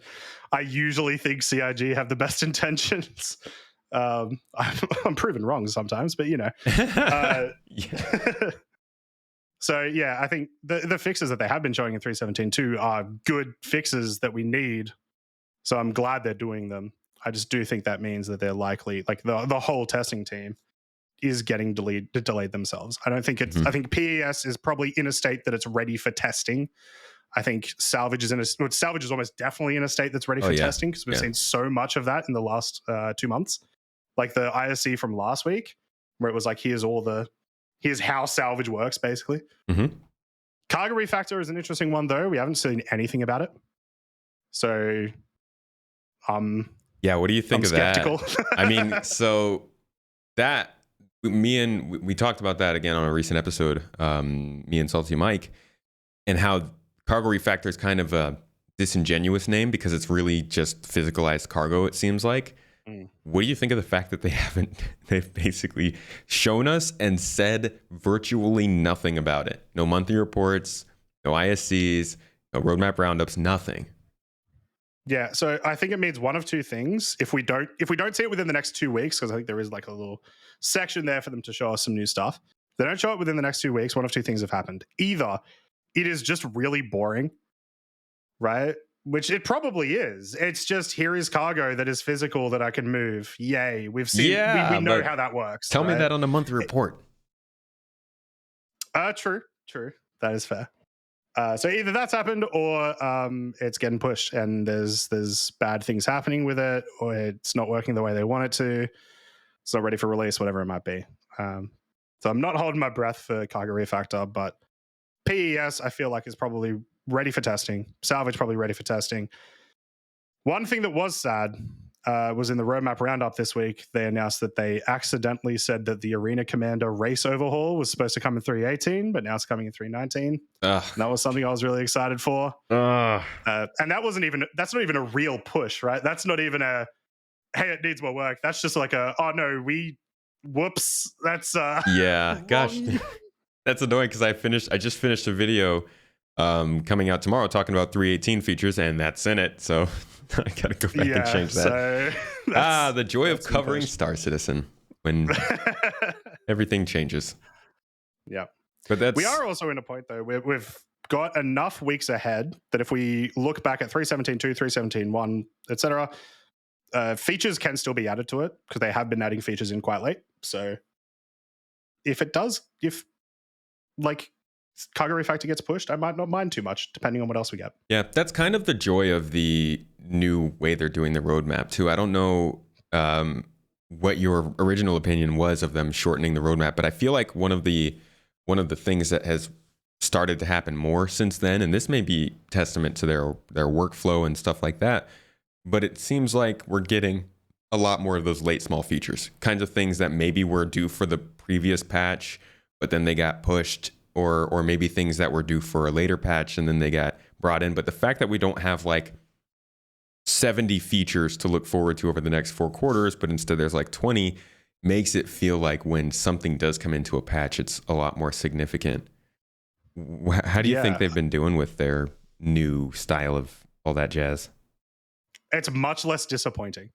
Speaker 3: I usually think CIG have the best intentions. I'm proven wrong sometimes, but you know. So yeah, I think the fixes that they have been showing in 317.2 are good fixes that we need. So I'm glad they're doing them. I just do think that means that they're likely, like the whole testing team is getting delayed themselves. I don't think it's. I think PES is probably in a state that it's ready for testing. I think Salvage is Salvage is almost definitely in a state that's ready for testing because we've seen so much of that in the last 2 months. Like the ISC from last week, where it was like, here's how Salvage works, basically. Cargo refactor is an interesting one, though. We haven't seen anything about it. So,
Speaker 2: yeah, what do you think of
Speaker 3: skeptical.
Speaker 2: that? I mean, so that we talked about that again on a recent episode, me and Salty Mike, and how cargo refactor is kind of a disingenuous name because it's really just physicalized cargo, it seems like. What do you think of the fact that they've basically shown us and said virtually nothing about it? No monthly reports, no ISCs, no roadmap roundups, nothing.
Speaker 3: Yeah, so I think it means one of two things. If we don't see it within the next 2 weeks, because I think there is like a little section there for them to show us some new stuff. If they don't show it within the next 2 weeks, one of two things have happened. Either it is just really boring, right? Which it probably is. It's just, here is cargo that is physical that I can move. Yay. We've seen, we know how that works.
Speaker 2: Tell
Speaker 3: right?
Speaker 2: me that on a monthly report.
Speaker 3: True. That is fair. So either that's happened or it's getting pushed and there's bad things happening with it, or it's not working the way they want it to. It's not ready for release, whatever it might be. So I'm not holding my breath for Cargo Refactor, but PES I feel like is probably ready for testing. Salvage probably ready for testing. One thing that was sad was in the roadmap roundup this week. They announced that they accidentally said that the Arena Commander race overhaul was supposed to come in 3.18, but now it's coming in 3.19. And that was something I was really excited for. And that's not even a real push, right? That's not even a, hey, it needs more work. That's just like a, oh no, whoops. That's
Speaker 2: yeah, gosh, that's annoying because I just finished a video coming out tomorrow talking about 3.18 features, and that's in it. So I gotta go back and change that. So the joy of covering Star Citizen when everything changes.
Speaker 3: Yeah,
Speaker 2: but
Speaker 3: we are also in a point though where we've got enough weeks ahead that if we look back at 3.17.2, 3.17.1, etc., features can still be added to it because they have been adding features in quite late. So if like Cargo Refactor gets pushed, I might not mind too much, depending on what else we get.
Speaker 2: Yeah, that's kind of the joy of the new way they're doing the roadmap too. I don't know what your original opinion was of them shortening the roadmap, but I feel like one of the things that has started to happen more since then, and this may be testament to their workflow and stuff like that, but it seems like we're getting a lot more of those late small features, kinds of things that maybe were due for the previous patch, but then they got pushed. Or maybe things that were due for a later patch and then they got brought in. But the fact that we don't have like 70 features to look forward to over the next 4 quarters, but instead there's like 20, makes it feel like when something does come into a patch, it's a lot more significant. How do you think they've been doing with their new style of all that jazz?
Speaker 3: It's much less disappointing.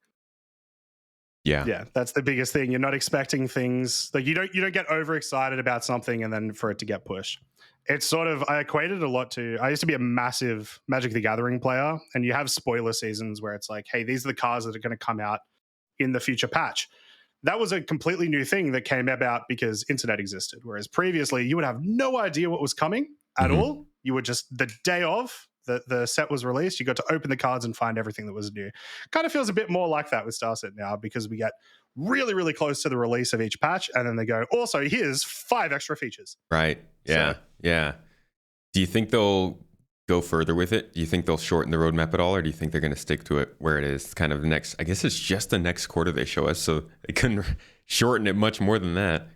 Speaker 2: Yeah,
Speaker 3: that's the biggest thing. You're not expecting things like you don't get overexcited about something and then for it to get pushed. It's sort of, I equated a lot to, I used to be a massive Magic the Gathering player, and you have spoiler seasons where it's like, hey, these are the cards that are going to come out in the future patch. That was a completely new thing that came about because internet existed, whereas previously you would have no idea what was coming at all. You would just, the day of the set was released, you got to open the cards and find everything that was new. Kind of feels a bit more like that with StarCet now, because we get really, really close to the release of each patch, and then they go, also, here's 5 extra features.
Speaker 2: Right. Yeah. Yeah. Do you think they'll go further with it? Do you think they'll shorten the roadmap at all, or do you think they're going to stick to it where it is kind of the next, I guess it's just the next quarter they show us, so they couldn't shorten it much more than that?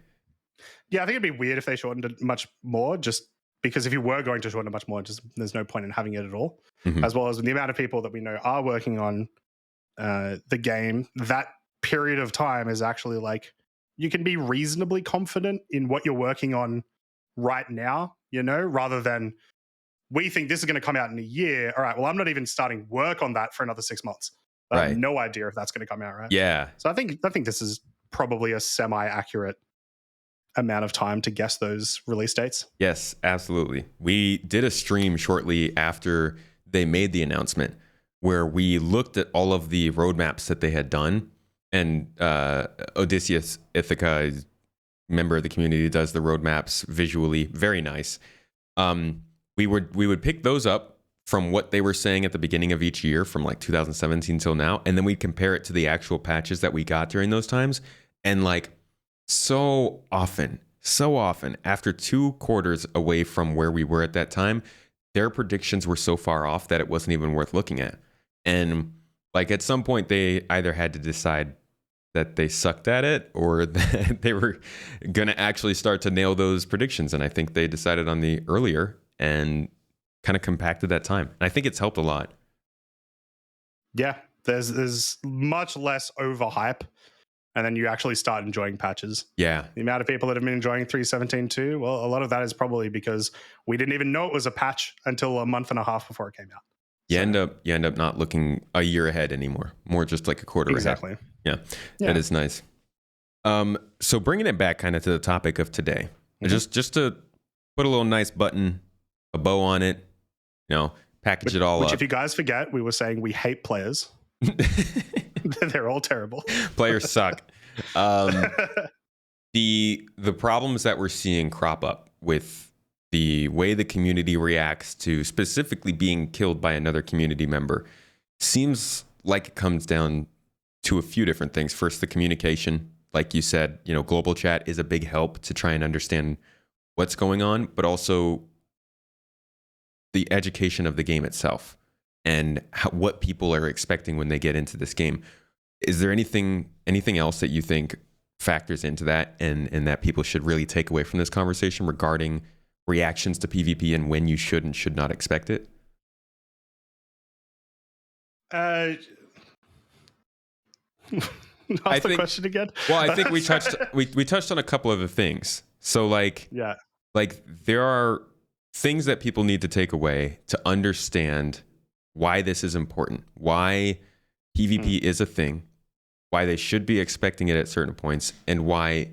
Speaker 3: Yeah, I think it'd be weird if they shortened it much more, just because if you were going to shorten it much more, just there's no point in having it at all. As well as the amount of people that we know are working on the game, that period of time is actually like, you can be reasonably confident in what you're working on right now, rather than we think this is going to come out in a year. All right, well, I'm not even starting work on that for another 6 months. I have no idea if that's going to come out, right?
Speaker 2: Yeah.
Speaker 3: So I think this is probably a semi-accurate amount of time to guess those release dates.
Speaker 2: Yes, absolutely. We did a stream shortly after they made the announcement where we looked at all of the roadmaps that they had done, and Odysseus Ithaca, member of the community, does the roadmaps visually, very nice. We would pick those up from what they were saying at the beginning of each year, from like 2017 till now, and then we compare it to the actual patches that we got during those times, and like so often, after 2 quarters away from where we were at that time, their predictions were so far off that it wasn't even worth looking at. And like at some point, they either had to decide that they sucked at it or that they were going to actually start to nail those predictions. And I think they decided on the earlier and kind of compacted that time. And I think it's helped a lot.
Speaker 3: Yeah, there's much less overhype, and then you actually start enjoying patches.
Speaker 2: Yeah.
Speaker 3: The amount of people that have been enjoying 3.17.2, well, a lot of that is probably because we didn't even know it was a patch until a month and a half before it came out.
Speaker 2: You end up not looking a year ahead anymore, more just like a quarter
Speaker 3: exactly.
Speaker 2: ahead. Yeah, that is nice. So bringing it back kind of to the topic of today, just to put a little nice button, a bow on it, package it all up.
Speaker 3: Which, if you guys forget, we were saying we hate players. They're all terrible.
Speaker 2: Players suck. The problems that we're seeing crop up with the way the community reacts to specifically being killed by another community member seems like it comes down to a few different things. First, the communication. Like you said, global chat is a big help to try and understand what's going on, but also the education of the game itself and what people are expecting when they get into this game. Is there anything else that you think factors into that and that people should really take away from this conversation regarding reactions to PvP and when you should and should not expect it?
Speaker 3: Ask the question again.
Speaker 2: Well, I think we touched on a couple of the things. So like there are things that people need to take away to understand why this is important, why PvP is a thing, why they should be expecting it at certain points, and why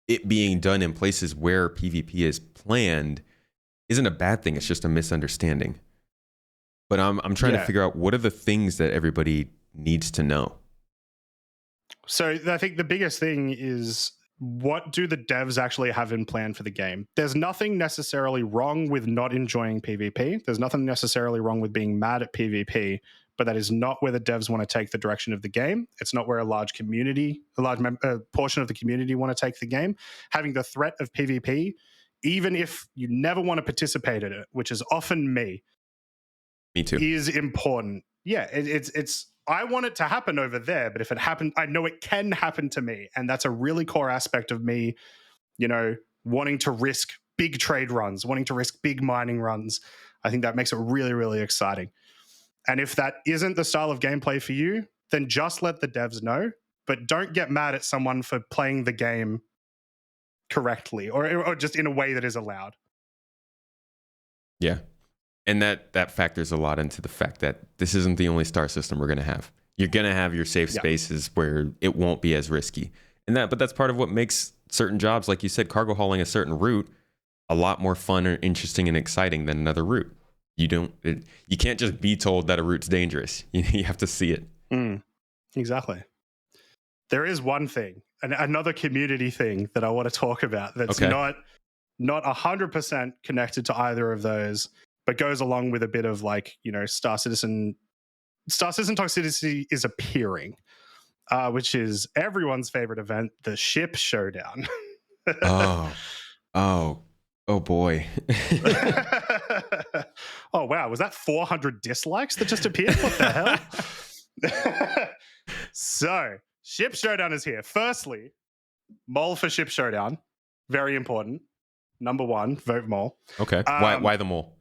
Speaker 2: it being done in places where PvP is planned isn't a bad thing. It's just a misunderstanding. But I'm trying to figure out what are the things that everybody needs to know.
Speaker 3: So I think the biggest thing is, what do the devs actually have in plan for the game? There's nothing necessarily wrong with not enjoying PvP. There's nothing necessarily wrong with being mad at PvP, but that is not where the devs want to take the direction of the game. It's not where a large portion of the community want to take the game. Having the threat of PvP, even if you never want to participate in it, which is often me
Speaker 2: too,
Speaker 3: is important. Yeah, it's I want it to happen over there, but if it happened, I know it can happen to me. And that's a really core aspect of me, wanting to risk big trade runs, wanting to risk big mining runs. I think that makes it really, really exciting. And if that isn't the style of gameplay for you, then just let the devs know, but don't get mad at someone for playing the game correctly or just in a way that is allowed.
Speaker 2: Yeah. And that factors a lot into the fact that this isn't the only star system we're going to have. You're going to have your safe spaces where it won't be as risky. But that's part of what makes certain jobs, like you said, cargo hauling a certain route, a lot more fun or interesting and exciting than another route. You can't just be told that a route's dangerous. You have to see it.
Speaker 3: Exactly. There is one thing, another community thing that I want to talk about that's not 100% connected to either of those, but goes along with a bit of Star Citizen toxicity is appearing, which is everyone's favorite event, the ship showdown.
Speaker 2: Oh boy.
Speaker 3: Oh wow, was that 400 dislikes that just appeared? What the hell? So ship showdown is here. Firstly, mole for ship showdown, very important. Number one, vote mole.
Speaker 2: Okay. Why the mole?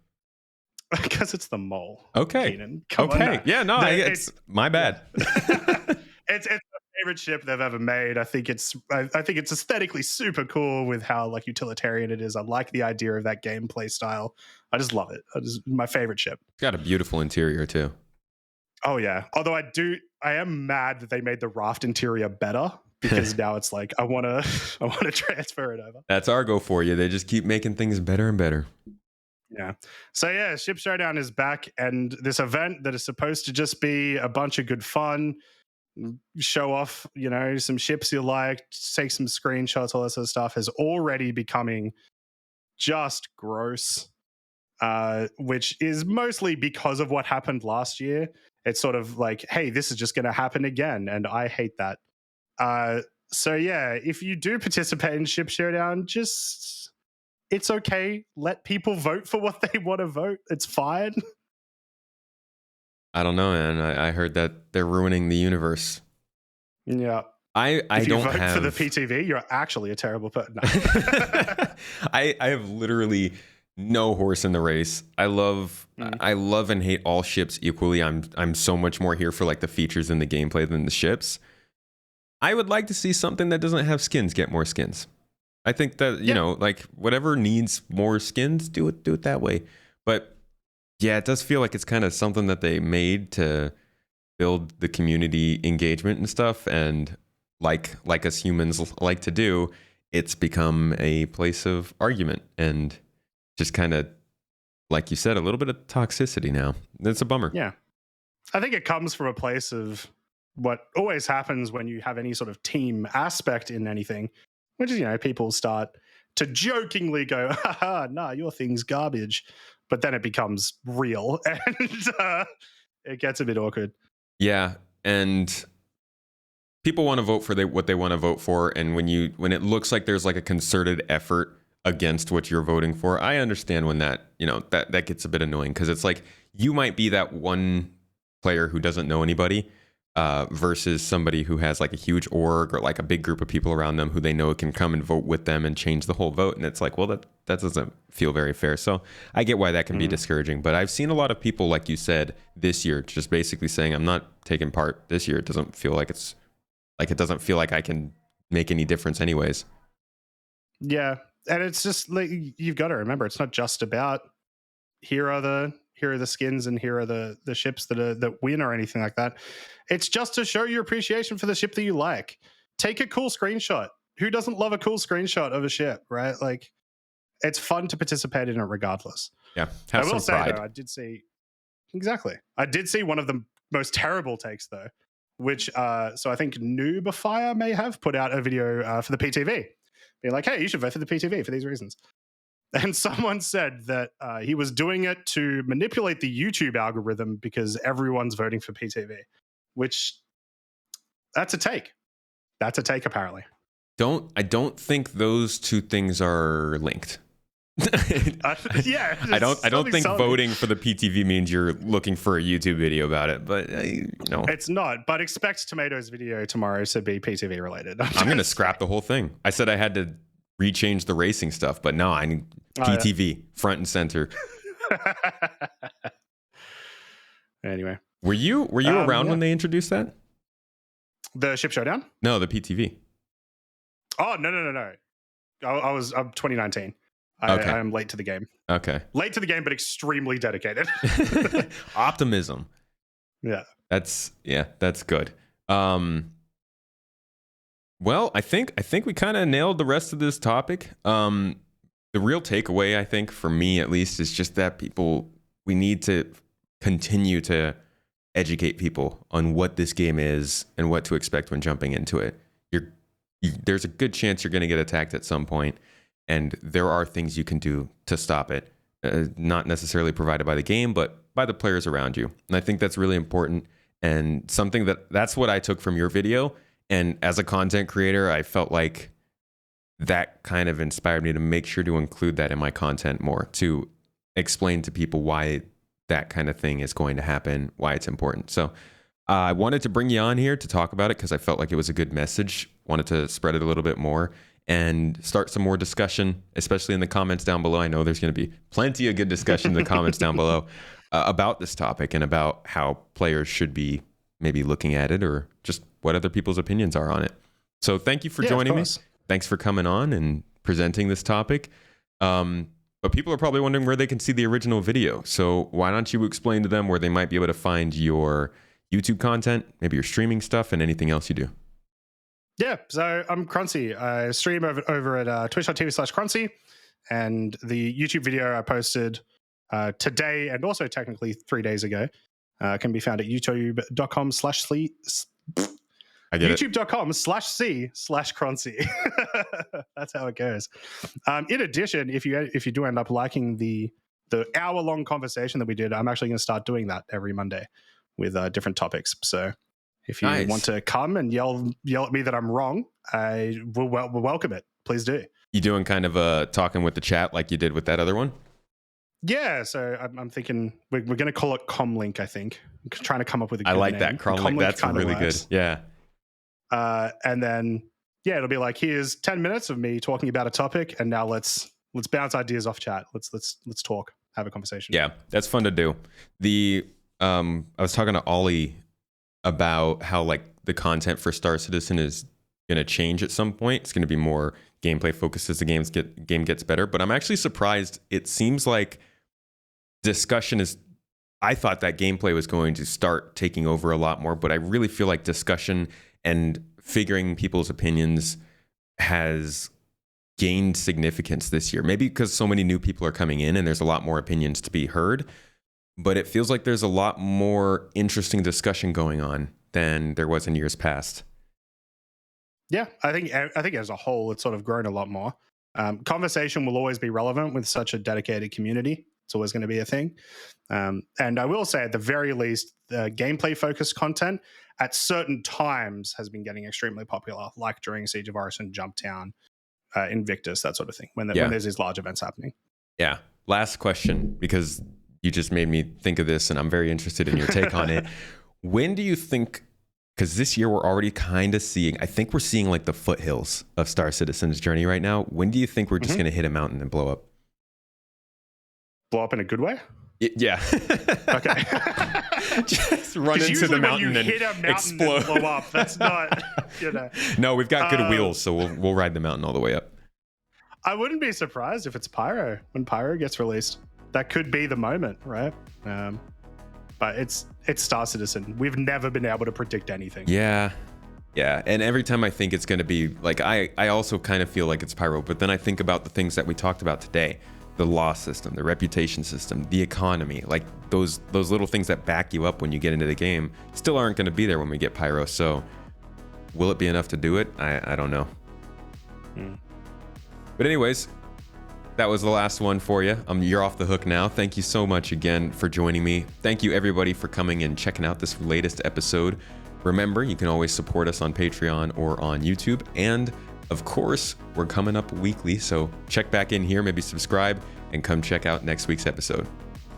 Speaker 3: Because it's the mole.
Speaker 2: Okay.
Speaker 3: Keenan. Come
Speaker 2: okay.
Speaker 3: on, no.
Speaker 2: Yeah, no, it's my bad.
Speaker 3: It's my favorite ship they've ever made. I think it's aesthetically super cool with how utilitarian it is. I like the idea of that gameplay style. I just love it. My favorite ship.
Speaker 2: It's got a beautiful interior too.
Speaker 3: Oh yeah. Although I am mad that they made the raft interior better, because now it's I want to transfer it over.
Speaker 2: That's Argo for you. They just keep making things better and better.
Speaker 3: Yeah. So yeah, Ship Showdown is back, and this event that is supposed to just be a bunch of good fun, show off, some ships you like, take some screenshots, all that sort of stuff, is already becoming just gross, which is mostly because of what happened last year. It's sort of hey, this is just going to happen again, and I hate that. So yeah, if you do participate in Ship Showdown, it's okay. Let people vote for what they want to vote. It's fine.
Speaker 2: I don't know, man. I heard that they're ruining the universe.
Speaker 3: Yeah.
Speaker 2: I
Speaker 3: if you
Speaker 2: don't
Speaker 3: vote
Speaker 2: have
Speaker 3: for the PTV, you're actually a terrible person. No.
Speaker 2: I have literally no horse in the race. I love and hate all ships equally. I'm so much more here for like the features and the gameplay than the ships. I would like to see something that doesn't have skins get more skins. I think that, you know, like whatever needs more skins, do it that way. But yeah, it does feel like it's kind of something that they made to build the community engagement and stuff, and like us humans like to do, it's become a place of argument and just kind of, like you said, a little bit of toxicity now. It's a bummer.
Speaker 3: Yeah. I think it comes from a place of what always happens when you have any sort of team aspect in anything, which is, you know, people start to jokingly go, haha, nah, your thing's garbage. But then it becomes real and it gets a bit awkward.
Speaker 2: Yeah. And people want to vote for what they want to vote for. And when it looks like there's like a concerted effort against what you're voting for, I understand when that, you know, that gets a bit annoying, because it's like you might be that one player who doesn't know anybody versus somebody who has like a huge org or like a big group of people around them who they know can come and vote with them and change the whole vote. And it's like, well, that doesn't feel very fair. So I get why that can be discouraging. But I've seen a lot of people, like you said, this year just basically saying, I'm not taking part this year. It doesn't feel like it doesn't feel like I can make any difference anyways.
Speaker 3: Yeah. And it's just like, you've got to remember, it's not just about here are the skins and here are the ships that win or anything like that. It's just to show your appreciation for the ship that you like. Take a cool screenshot. Who doesn't love a cool screenshot of a ship, right? Like, it's fun to participate in it regardless.
Speaker 2: Yeah.
Speaker 3: I will
Speaker 2: some
Speaker 3: say
Speaker 2: pride.
Speaker 3: though, I did see one of the most terrible takes though, which so I think Noobafire may have put out a video for the PTV, being like, hey, you should vote for the PTV for these reasons. And someone said that he was doing it to manipulate the YouTube algorithm because everyone's voting for PTV, which that's a take. That's a take, apparently.
Speaker 2: I don't think those two things are linked.
Speaker 3: Yeah,
Speaker 2: I don't think voting for the PTV means you're looking for a YouTube video about it, but no,
Speaker 3: it's not. But expect Tomato's video tomorrow to be PTV related.
Speaker 2: I'm going to scrap the whole thing. I said I had to rechange the racing stuff, but no, I need PTV front and center.
Speaker 3: Anyway,
Speaker 2: were you around when they introduced that?
Speaker 3: The Ship Showdown?
Speaker 2: No, the PTV.
Speaker 3: Oh no. I'm 2019.
Speaker 2: Okay.
Speaker 3: I am late to the game.
Speaker 2: Okay.
Speaker 3: Late to the game, but extremely dedicated.
Speaker 2: Optimism.
Speaker 3: Yeah.
Speaker 2: That's good. Well, I think we kind of nailed the rest of this topic. The real takeaway, I think, for me at least, is just that we need to continue to educate people on what this game is and what to expect when jumping into it. There's a good chance you're going to get attacked at some point, and there are things you can do to stop it. Not necessarily provided by the game, but by the players around you. And I think that's really important, and something that's what I took from your video. And as a content creator, I felt like that kind of inspired me to make sure to include that in my content more, to explain to people why that kind of thing is going to happen, why it's important. So I wanted to bring you on here to talk about it because I felt like it was a good message. Wanted to spread it a little bit more and start some more discussion, especially in the comments down below. I know there's going to be plenty of good discussion in the comments down below about this topic and about how players should be maybe looking at it, or just what other people's opinions are on it. So thank you for joining me. Thanks for coming on and presenting this topic. But people are probably wondering where they can see the original video. So why don't you explain to them where they might be able to find your YouTube content, maybe your streaming stuff, and anything else you do?
Speaker 3: Yeah, so I'm Croncy. I stream over at twitch.tv/Croncy, and the YouTube video I posted today, and also technically 3 days ago, can be found at youtube.com/c/c/Croncy. That's how it goes. In addition, if you do end up liking the hour-long conversation that we did, I'm actually going to start doing that every Monday with different topics. So if you want to come and yell at me that I'm wrong, I will welcome it. Please do.
Speaker 2: You doing kind of talking with the chat like you did with that other one?
Speaker 3: Yeah, so I'm thinking we're going to call it Comlink, I think. I'm trying to come up with a good
Speaker 2: I like
Speaker 3: name.
Speaker 2: that, Comlink. That's really good. Yeah.
Speaker 3: And then yeah, it'll be like, here's 10 minutes of me talking about a topic, and now let's bounce ideas off chat. Let's talk, have a conversation.
Speaker 2: Yeah, that's fun to do. I was talking to Ollie about how like the content for Star Citizen is going to change at some point. It's going to be more gameplay focused as the game gets better. But I'm actually surprised. It seems like discussion is. I thought that gameplay was going to start taking over a lot more, but I really feel like discussion and figuring people's opinions has gained significance this year. Maybe because so many new people are coming in and there's a lot more opinions to be heard. But it feels like there's a lot more interesting discussion going on than there was in years past.
Speaker 3: Yeah, I think as a whole, it's sort of grown a lot more. Conversation will always be relevant with such a dedicated community. It's always going to be a thing. And I will say, at the very least, the gameplay-focused content at certain times has been getting extremely popular, like during Siege of Orison, Jumptown, Invictus, that sort of thing, when there's these large events happening.
Speaker 2: Yeah. Last question, because you just made me think of this, and I'm very interested in your take on it. When do you think, because this year we're already kind of seeing, I think we're seeing like the foothills of Star Citizen's journey right now. When do you think we're just going to hit a mountain and blow up?
Speaker 3: Blow up in a good way?
Speaker 2: Yeah.
Speaker 3: Okay.
Speaker 2: Just run into the mountain and
Speaker 3: hit a mountain
Speaker 2: explode.
Speaker 3: And blow up. That's not,
Speaker 2: No, we've got good wheels, so we'll ride the mountain all the way up.
Speaker 3: I wouldn't be surprised if it's Pyro, when Pyro gets released. That could be the moment, right? But it's Star Citizen. We've never been able to predict anything.
Speaker 2: Yeah. And every time I think it's going to be like, I also kind of feel like it's Pyro, but then I think about the things that we talked about today. The law system, the reputation system, the economy, like those little things that back you up when you get into the game still aren't going to be there when we get Pyro. So will it be enough to do it? I don't know. But anyways, that was the last one for you. You're off the hook now. Thank you so much again for joining me. Thank you everybody for coming and checking out this latest episode. Remember, you can always support us on Patreon or on YouTube. And of course, we're coming up weekly, so check back in here, maybe subscribe, and come check out next week's episode.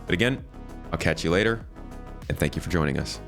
Speaker 2: But again, I'll catch you later, and thank you for joining us.